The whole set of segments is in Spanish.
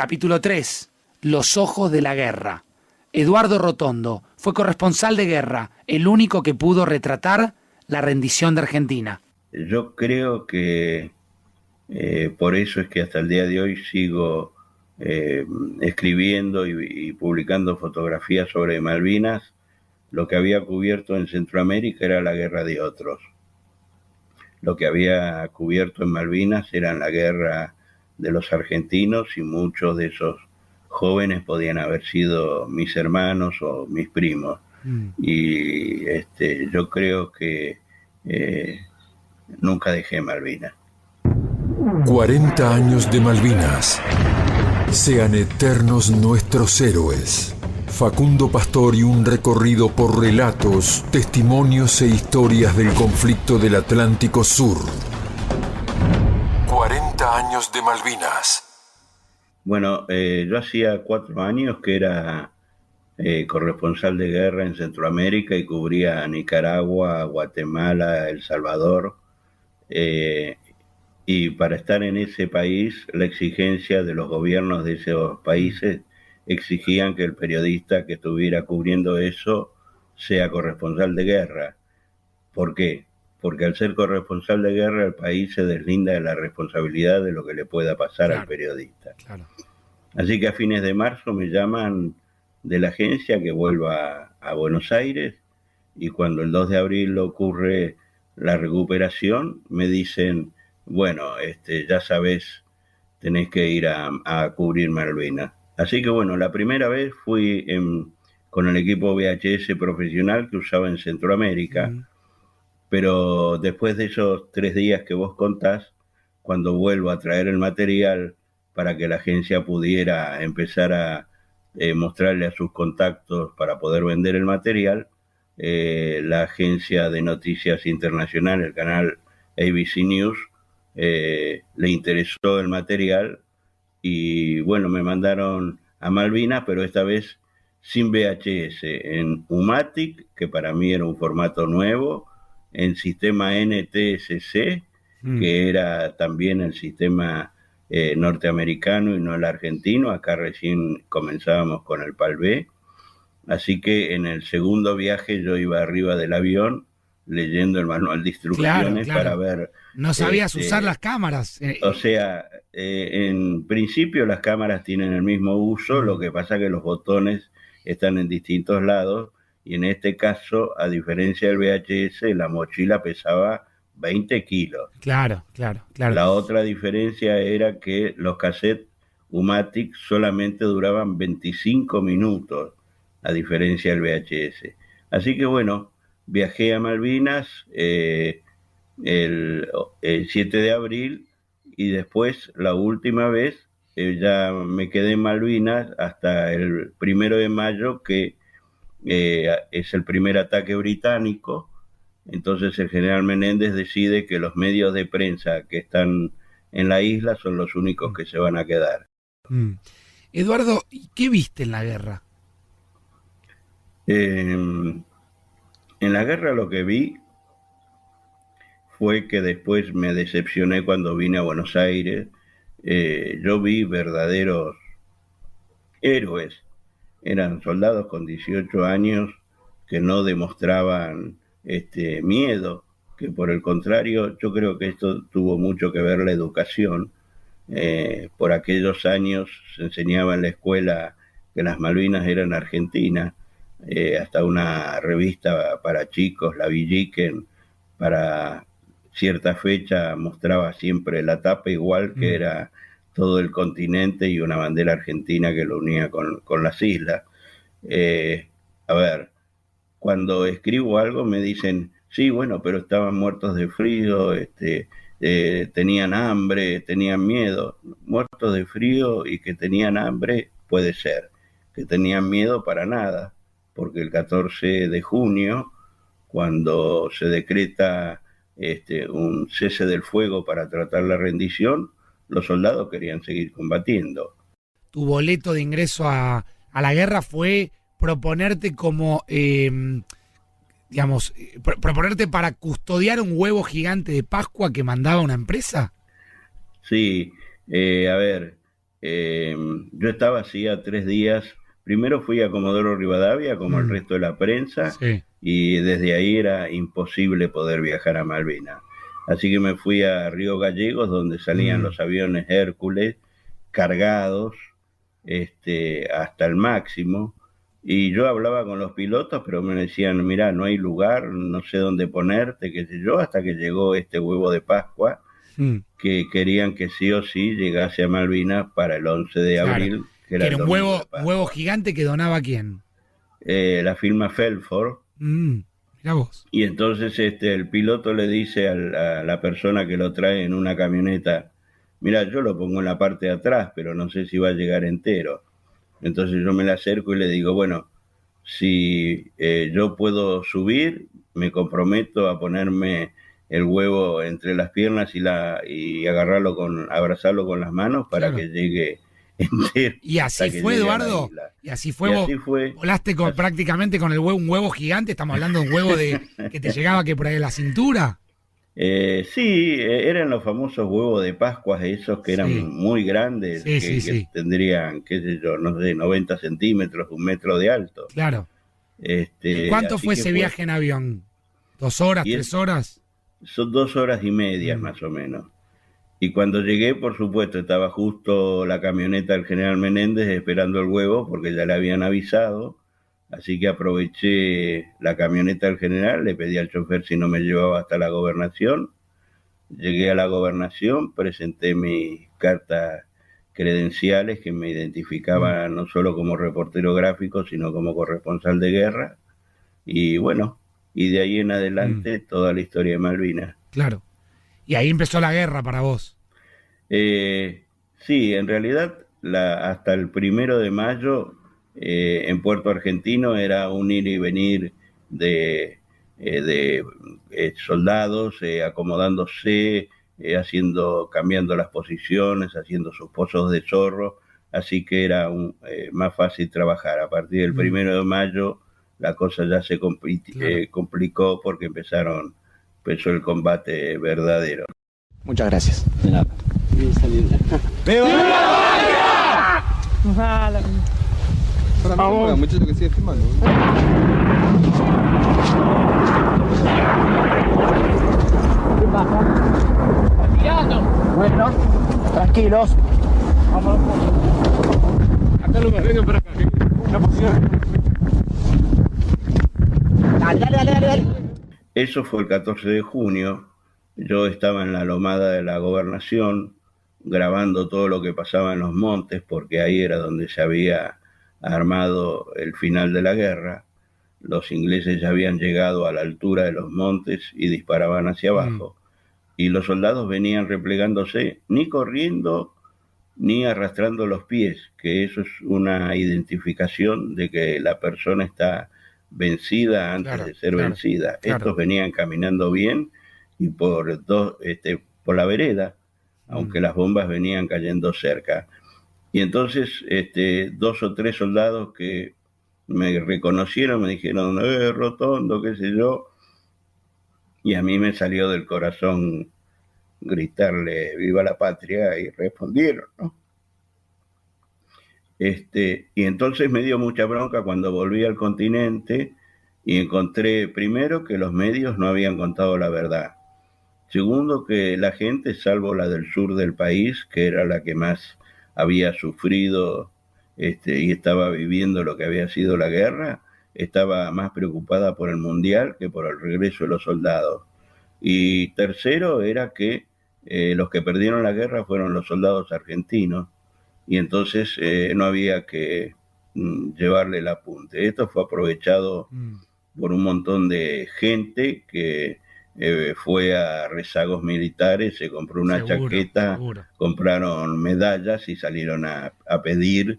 Capítulo 3. Los ojos de la guerra. Eduardo Rotondo fue corresponsal de guerra, el único que pudo retratar la rendición de Argentina. Yo creo que por eso es que hasta el día de hoy sigo escribiendo y publicando fotografías sobre Malvinas. Lo que había cubierto en Centroamérica era la guerra de otros. Lo que había cubierto en Malvinas era la guerra de los argentinos, y muchos de esos jóvenes podían haber sido mis hermanos o mis primos. Y yo creo que nunca dejé Malvinas. 40 años de Malvinas. Sean eternos nuestros héroes. Facundo Pastor y un recorrido por relatos, testimonios e historias del conflicto del Atlántico Sur. 40 años de Malvinas. Bueno, yo hacía 4 años que era corresponsal de guerra en Centroamérica y cubría Nicaragua, Guatemala, El Salvador. Y para estar en ese país, la exigencia de los gobiernos de esos países exigían que el periodista que estuviera cubriendo eso sea corresponsal de guerra. ¿Por qué? Porque al ser corresponsal de guerra, el país se deslinda de la responsabilidad de lo que le pueda pasar al periodista. Claro. Así que a fines de marzo me llaman de la agencia que vuelva a Buenos Aires, y cuando el 2 de abril ocurre la recuperación, me dicen, bueno, ya sabes, tenés que ir a cubrir Malvinas. Así que bueno, la primera vez fui con el equipo VHS profesional que usaba en Centroamérica, pero después de esos 3 días que vos contás, cuando vuelvo a traer el material para que la agencia pudiera empezar a mostrarle a sus contactos para poder vender el material, la agencia de noticias internacional, el canal ABC News, le interesó el material. Y bueno, me mandaron a Malvinas, pero esta vez sin VHS, en U-matic, que para mí era un formato nuevo, en sistema NTSC, que era también el sistema norteamericano y no el argentino. Acá recién comenzábamos con el PAL-B. Así que en el segundo viaje yo iba arriba del avión leyendo el manual de instrucciones, claro. Para ver... No sabías usar las cámaras. O sea, en principio las cámaras tienen el mismo uso, lo que pasa que los botones están en distintos lados, y en este caso, a diferencia del VHS, la mochila pesaba 20 kilos. Claro. La otra diferencia era que los cassettes U-matic solamente duraban 25 minutos, a diferencia del VHS. Así que bueno, viajé a Malvinas el 7 de abril, y después, la última vez, ya me quedé en Malvinas hasta el 1 de mayo, que es el primer ataque británico. Entonces el general Menéndez decide que los medios de prensa que están en la isla son los únicos que se van a quedar. Eduardo, ¿qué viste en la guerra? En la guerra lo que vi fue que después me decepcioné cuando vine a Buenos Aires. Yo vi verdaderos héroes. Eran soldados con 18 años que no demostraban miedo, que por el contrario, yo creo que esto tuvo mucho que ver la educación. Por aquellos años se enseñaba en la escuela que las Malvinas eran Argentina. Hasta una revista para chicos, la Villiquen, para cierta fecha mostraba siempre la tapa igual, que era todo el continente y una bandera argentina que lo unía con las islas. A ver, cuando escribo algo me dicen, sí, bueno, pero estaban muertos de frío, tenían hambre, tenían miedo. Muertos de frío y que tenían hambre puede ser, que tenían miedo para nada, porque el 14 de junio, cuando se decreta un cese del fuego para tratar la rendición, los soldados querían seguir combatiendo. Tu boleto de ingreso a la guerra fue proponerte como, proponerte para custodiar un huevo gigante de Pascua que mandaba una empresa. Sí, a ver, yo estaba hacía 3 días. Primero fui a Comodoro Rivadavia, como el resto de la prensa, Sí. y desde ahí era imposible poder viajar a Malvinas. Así que me fui a Río Gallegos, donde salían los aviones Hércules cargados hasta el máximo. Y yo hablaba con los pilotos, pero me decían, mirá, no hay lugar, no sé dónde ponerte, qué sé yo, hasta que llegó este huevo de Pascua, Mm. que querían que sí o sí llegase a Malvinas para el 11 de Claro. abril, que Que era era el un domingo huevo, de Pascua. huevo gigante que donaba quién. La firma Felford. Mirá vos. Y entonces el piloto le dice a la persona que lo trae en una camioneta, mira, yo lo pongo en la parte de atrás, pero no sé si va a llegar entero. Entonces yo me le acerco y le digo, bueno, si yo puedo subir, me comprometo a ponerme el huevo entre las piernas y abrazarlo con las manos para Claro. que llegue entero. Y así hasta que fue, llegue a la Eduardo. isla. Y así fue. Y Vos así fue. volaste prácticamente con el huevo, un huevo gigante. Estamos hablando de un huevo que te llegaba que por ahí de la cintura. Sí, eran los famosos huevos de Pascua, esos que eran Sí. muy grandes, Sí, sí, que sí. tendrían, qué sé yo, no sé, 90 centímetros, 1 metro de alto. Claro. ¿Cuánto Así fue que ese viaje en avión? ¿2 horas, Y 3 horas? Son 2 horas y media más o menos. Y cuando llegué, por supuesto, estaba justo la camioneta del general Menéndez esperando el huevo porque ya le habían avisado. Así que aproveché la camioneta del general, le pedí al chofer si no me llevaba hasta la gobernación. Llegué a la gobernación, presenté mis cartas credenciales que me identificaban no solo como reportero gráfico, sino como corresponsal de guerra. Y bueno, y de ahí en adelante toda la historia de Malvinas. Claro. Y ahí empezó la guerra para vos. Sí, en realidad hasta el 1 de mayo en Puerto Argentino era un ir y venir de soldados acomodándose, cambiando las posiciones, haciendo sus pozos de zorro, así que era más fácil trabajar. A partir del 1 de mayo la cosa ya se complicó porque empezó el combate verdadero. Muchas gracias. De nada. Bien salido. ¡Viva la patria! Vamos. Muchachos que sigue filmando. ¿Qué pasa? ¡Tirando! Bueno, tranquilos. Vamos. Acá lo más vengan para acá. Una posición. Dale. Eso fue el 14 de junio. Yo estaba en la lomada de la gobernación grabando todo lo que pasaba en los montes, porque ahí era donde se había armado el final de la guerra. Los ingleses ya habían llegado a la altura de los montes y disparaban hacia abajo. Y los soldados venían replegándose, ni corriendo ni arrastrando los pies, que eso es una identificación de que la persona está vencida antes de ser vencida. Estos venían caminando bien y por la vereda, aunque las bombas venían cayendo cerca. Y entonces 2 o 3 soldados que me reconocieron, me dijeron, Rotondo, qué sé yo, y a mí me salió del corazón gritarle viva la patria, y respondieron, ¿no? Y entonces me dio mucha bronca cuando volví al continente y encontré, primero, que los medios no habían contado la verdad. Segundo, que la gente, salvo la del sur del país, que era la que más había sufrido y estaba viviendo lo que había sido la guerra, estaba más preocupada por el mundial que por el regreso de los soldados. Y tercero era que los que perdieron la guerra fueron los soldados argentinos, y entonces no había que llevarle el apunte. Esto fue aprovechado por un montón de gente que fue a rezagos militares, se compró una chaqueta, compraron medallas y salieron a pedir,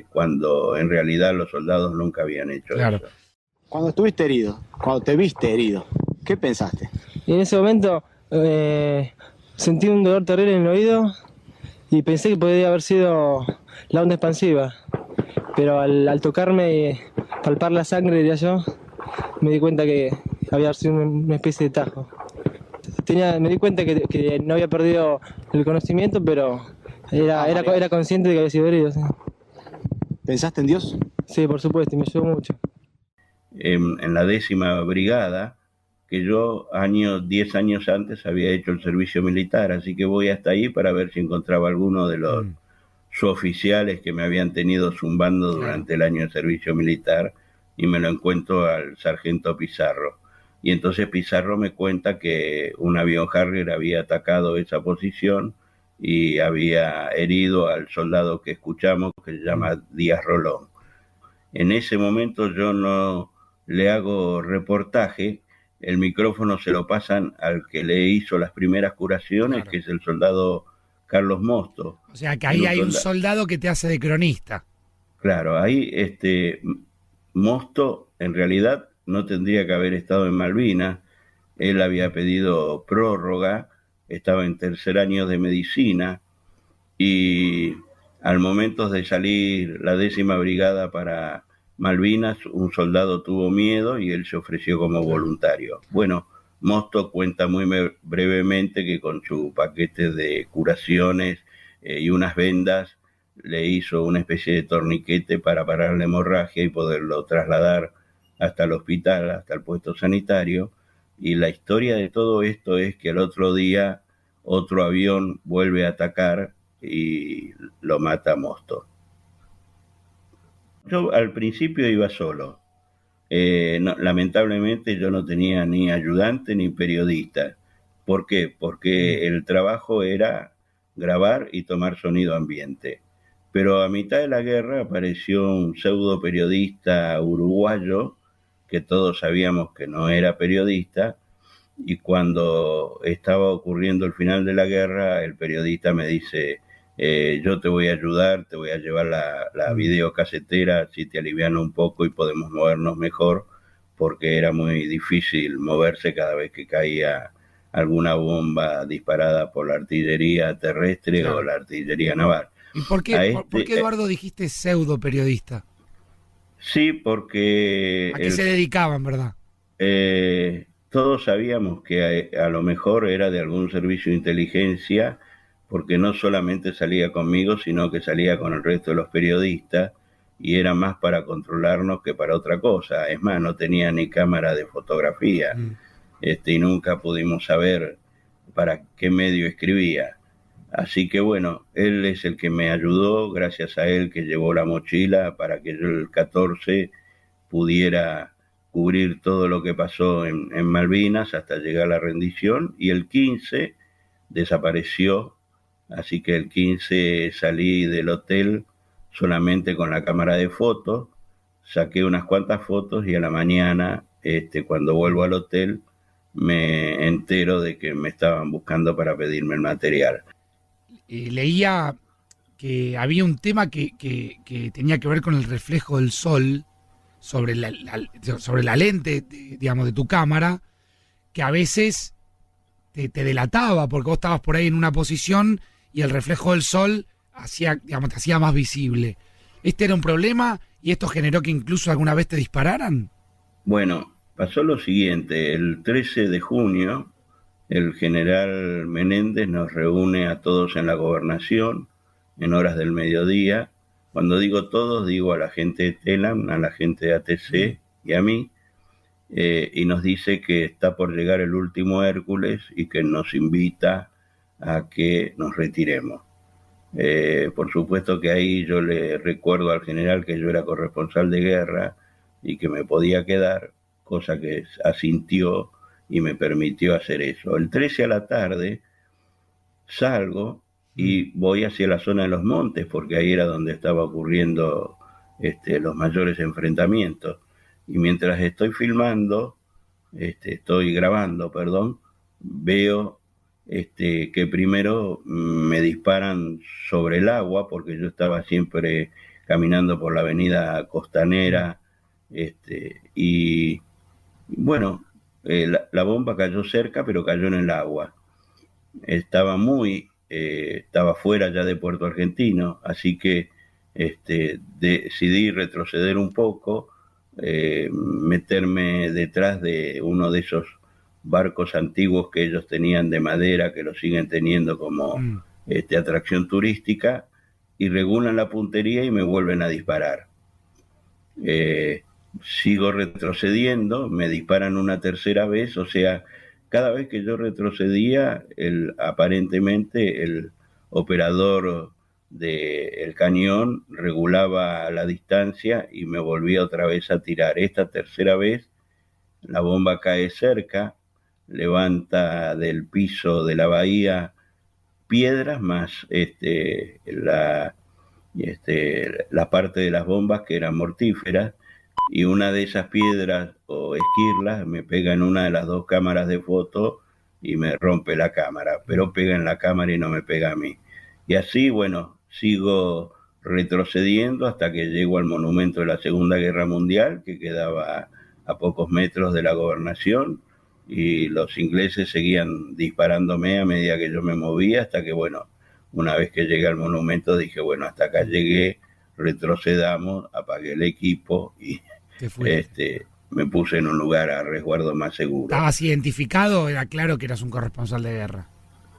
cuando en realidad los soldados nunca habían hecho eso. Cuando estuviste herido, cuando te viste herido, ¿qué pensaste? Y en ese momento sentí un dolor terrible en el oído y pensé que podría haber sido la onda expansiva, pero al tocarme y palpar la sangre, diría yo, me di cuenta que había sido una especie de tajo. Me di cuenta que no había perdido el conocimiento, pero Era consciente de que había sido herido, sí. ¿Pensaste en Dios? Sí, por supuesto, y me ayudó mucho. En la 10ª brigada, que yo 10 años antes había hecho el servicio militar, así que voy hasta ahí para ver si encontraba alguno de los suboficiales que me habían tenido zumbando durante el año de servicio militar, y me lo encuentro al sargento Pizarro. Y entonces Pizarro me cuenta que un avión Harrier había atacado esa posición y había herido al soldado que escuchamos, que se llama Díaz Rolón. En ese momento yo no le hago reportaje, el micrófono se lo pasan al que le hizo las primeras curaciones, que es el soldado Carlos Mosto. O sea, que ahí hay un soldado que te hace de cronista. Claro, ahí Mosto en realidad no tendría que haber estado en Malvinas. Él había pedido prórroga, estaba en 3er año de medicina, y al momento de salir la 10ª brigada para Malvinas, un soldado tuvo miedo y él se ofreció como voluntario. Bueno, Mosto cuenta muy brevemente que con su paquete de curaciones y unas vendas le hizo una especie de torniquete para parar la hemorragia y poderlo trasladar hasta el hospital, hasta el puesto sanitario. Y la historia de todo esto es que el otro día otro avión vuelve a atacar y lo mata a Mosto. Yo al principio iba solo. Lamentablemente yo no tenía ni ayudante ni periodista. ¿Por qué? Porque el trabajo era grabar y tomar sonido ambiente. Pero a mitad de la guerra apareció un pseudo periodista uruguayo, que todos sabíamos que no era periodista, y cuando estaba ocurriendo el final de la guerra, el periodista me dice: yo te voy a ayudar, te voy a llevar la videocasetera, si te aliviano un poco y podemos movernos mejor, porque era muy difícil moverse cada vez que caía alguna bomba disparada por la artillería terrestre o la artillería naval. ¿Y por qué, por qué Eduardo, dijiste pseudo periodista? Sí, porque... ¿A qué se dedicaban, verdad? Todos sabíamos que a lo mejor era de algún servicio de inteligencia, porque no solamente salía conmigo, sino que salía con el resto de los periodistas, y era más para controlarnos que para otra cosa. Es más, no tenía ni cámara de fotografía, y nunca pudimos saber para qué medio escribía. Así que bueno, él es el que me ayudó, gracias a él que llevó la mochila para que yo el 14 pudiera cubrir todo lo que pasó en Malvinas hasta llegar a la rendición, y el 15 desapareció, así que el 15 salí del hotel solamente con la cámara de fotos, saqué unas cuantas fotos y a la mañana, cuando vuelvo al hotel, me entero de que me estaban buscando para pedirme el material. Leía que había un tema que tenía que ver con el reflejo del sol sobre la lente, digamos, de tu cámara, que a veces te delataba, porque vos estabas por ahí en una posición y el reflejo del sol te hacía más visible. ¿Este era un problema y esto generó que incluso alguna vez te dispararan? Bueno, pasó lo siguiente: el 13 de junio el general Menéndez nos reúne a todos en la gobernación en horas del mediodía. Cuando digo todos, digo a la gente de TELAM, a la gente de ATC y a mí, y nos dice que está por llegar el último Hércules y que nos invita a que nos retiremos. Por supuesto que ahí yo le recuerdo al general que yo era corresponsal de guerra y que me podía quedar, cosa que asintió y me permitió hacer eso. El 13 a la tarde salgo y voy hacia la zona de los montes, porque ahí era donde estaba ocurriendo los mayores enfrentamientos. Y mientras estoy grabando, veo que primero me disparan sobre el agua, porque yo estaba siempre caminando por la avenida costanera, y bueno, la bomba cayó cerca, pero cayó en el agua. Estaba fuera ya de Puerto Argentino, así que decidí retroceder un poco, meterme detrás de uno de esos barcos antiguos que ellos tenían de madera, que lo siguen teniendo como atracción turística, y regulan la puntería y me vuelven a disparar. Sigo retrocediendo, me disparan una tercera vez, o sea, cada vez que yo retrocedía, aparentemente el operador del cañón regulaba la distancia y me volvía otra vez a tirar. Esta tercera vez la bomba cae cerca, levanta del piso de la bahía piedras más la parte de las bombas que eran mortíferas, y una de esas piedras o esquirlas me pega en una de las dos cámaras de foto y me rompe la cámara, pero pega en la cámara y no me pega a mí. Y así, bueno, sigo retrocediendo hasta que llego al monumento de la Segunda Guerra Mundial, que quedaba a pocos metros de la gobernación, y los ingleses seguían disparándome a medida que yo me movía, hasta que, bueno, una vez que llegué al monumento dije, bueno, hasta acá llegué, retrocedamos, apagué el equipo y me puse en un lugar a resguardo más seguro. ¿Estabas identificado? ¿Era claro que eras un corresponsal de guerra?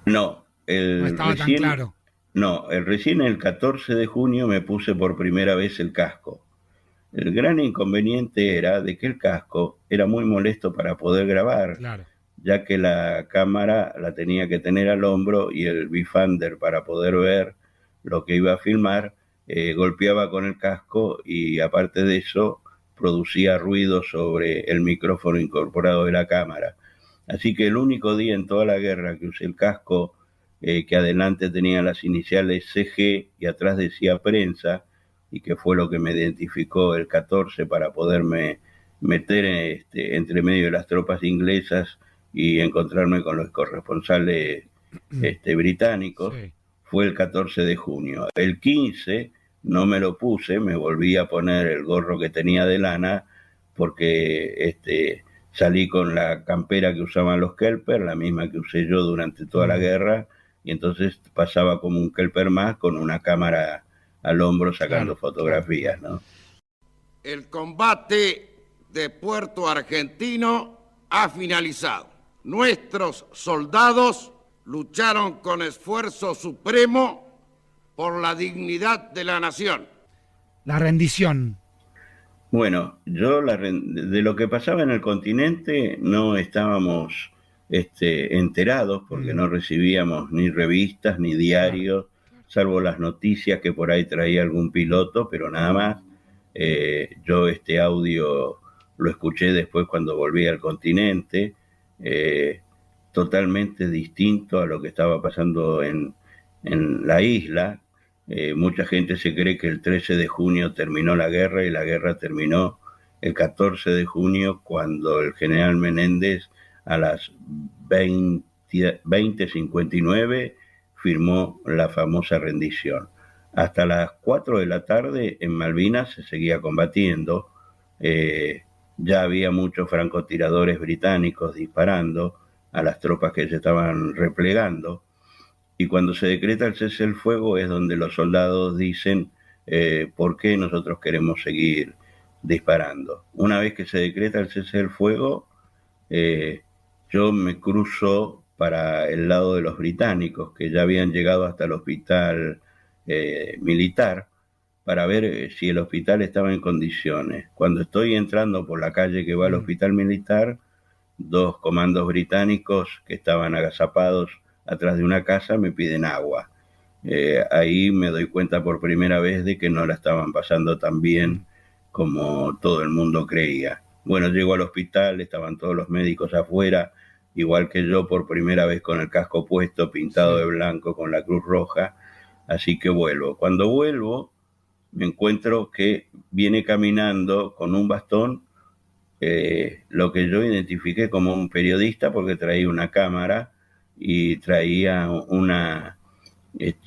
No, no estaba tan claro. No, recién el 14 de junio me puse por primera vez el casco. El gran inconveniente era de que el casco era muy molesto para poder grabar, claro, ya que la cámara la tenía que tener al hombro y el viewfinder, para poder ver lo que iba a filmar, golpeaba con el casco, y aparte de eso producía ruido sobre el micrófono incorporado de la cámara. Así que el único día en toda la guerra que usé el casco, que adelante tenía las iniciales CG y atrás decía prensa, y que fue lo que me identificó el 14 para poderme meter entre medio de las tropas inglesas y encontrarme con los corresponsales británicos, sí, fue el 14 de junio. El 15 no me lo puse, me volví a poner el gorro que tenía de lana, porque salí con la campera que usaban los kelper, la misma que usé yo durante toda la guerra, y entonces pasaba como un kelper más con una cámara al hombro sacando fotografías, ¿no? El combate de Puerto Argentino ha finalizado. Nuestros soldados lucharon con esfuerzo supremo por la dignidad de la nación. La rendición. Bueno, yo de lo que pasaba en el continente no estábamos enterados, porque no recibíamos ni revistas ni diarios, salvo las noticias que por ahí traía algún piloto, pero nada más. Yo este audio lo escuché después cuando volví al continente, totalmente distinto a lo que estaba pasando en la isla. Mucha gente se cree que el 13 de junio terminó la guerra, y la guerra terminó el 14 de junio, cuando el general Menéndez a las 20:59 firmó la famosa rendición. Hasta las 4 de la tarde en Malvinas se seguía combatiendo, ya había muchos francotiradores británicos disparando a las tropas que se estaban replegando, y cuando se decreta el cese del fuego es donde los soldados dicen ¿por qué nosotros queremos seguir disparando? Una vez que se decreta el cese del fuego, yo me cruzo para el lado de los británicos, que ya habían llegado hasta el hospital militar, para ver si el hospital estaba en condiciones. Cuando estoy entrando por la calle que va al hospital militar, dos comandos británicos que estaban agazapados atrás de una casa me piden agua. Ahí me doy cuenta por primera vez de que no la estaban pasando tan bien como todo el mundo creía. Bueno, llego al hospital, estaban todos los médicos afuera, igual que yo, por primera vez con el casco puesto, pintado de blanco, con la Cruz Roja, así que vuelvo. Cuando vuelvo, me encuentro que viene caminando con un bastón, lo que yo identifiqué como un periodista, porque traía una cámara y traía una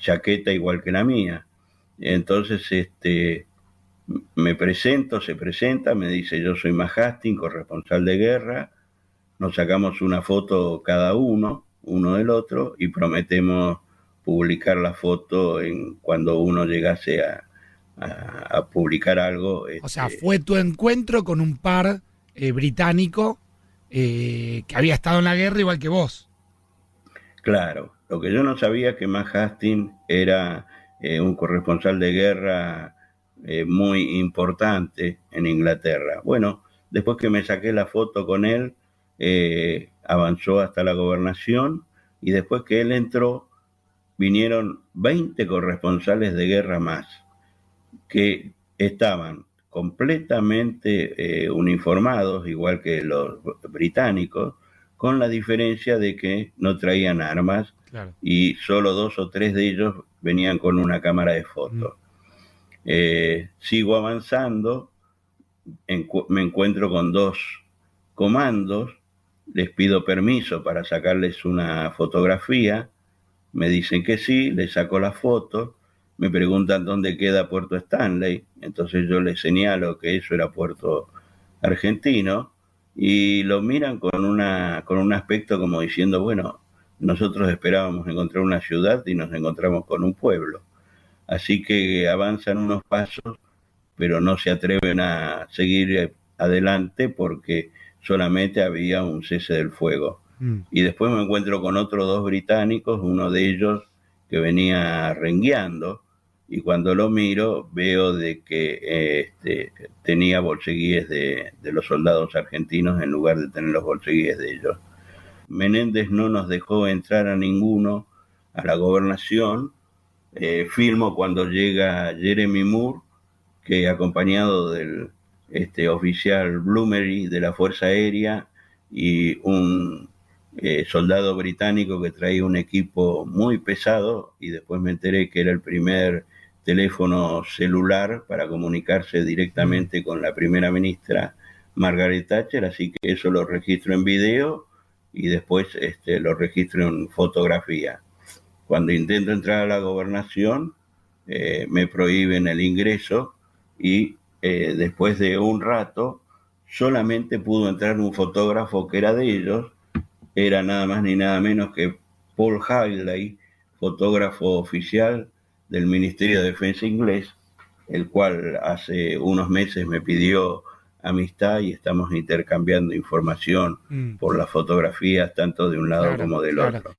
chaqueta igual que la mía. Entonces me presento, se presenta, me dice: yo soy Matt Hastings, corresponsal de guerra. Nos sacamos una foto cada uno del otro, y prometemos publicar la foto cuando uno llegase a publicar algo. O sea, fue tu encuentro con un par británico que había estado en la guerra igual que vos. Claro, lo que yo no sabía es que Matt Hastings era un corresponsal de guerra muy importante en Inglaterra. Bueno, después que me saqué la foto con él, avanzó hasta la gobernación y después que él entró, vinieron 20 corresponsales de guerra más que estaban completamente uniformados, igual que los británicos, con la diferencia de que no traían armas, claro, y solo 2 o 3 de ellos venían con una cámara de fotos. Sigo avanzando, me encuentro con 2 comandos, les pido permiso para sacarles una fotografía, me dicen que sí, les saco la foto, me preguntan dónde queda Puerto Stanley, entonces yo les señalo que eso era Puerto Argentino, y lo miran con un aspecto como diciendo, bueno, nosotros esperábamos encontrar una ciudad y nos encontramos con un pueblo. Así que avanzan unos pasos, pero no se atreven a seguir adelante porque solamente había un cese del fuego. Y después me encuentro con otros 2 británicos, uno de ellos que venía rengueando, y cuando lo miro veo de que tenía bolseguíes de los soldados argentinos en lugar de tener los bolseguíes de ellos. Menéndez no nos dejó entrar a ninguno a la gobernación. Filmo cuando llega Jeremy Moore, que acompañado del oficial Bloomery de la Fuerza Aérea y un soldado británico que traía un equipo muy pesado, y después me enteré que era el primer teléfono celular para comunicarse directamente con la primera ministra Margaret Thatcher, así que eso lo registro en video y después lo registro en fotografía. Cuando intento entrar a la gobernación me prohíben el ingreso y después de un rato solamente pudo entrar un fotógrafo que era de ellos, era nada más ni nada menos que Paul Hadley, fotógrafo oficial del Ministerio de Defensa inglés, el cual hace unos meses me pidió amistad y estamos intercambiando información por las fotografías tanto de un lado como del otro.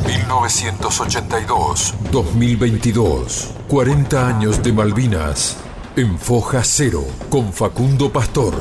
1982-2022, 40 años de Malvinas, en Foja Cero, con Facundo Pastor.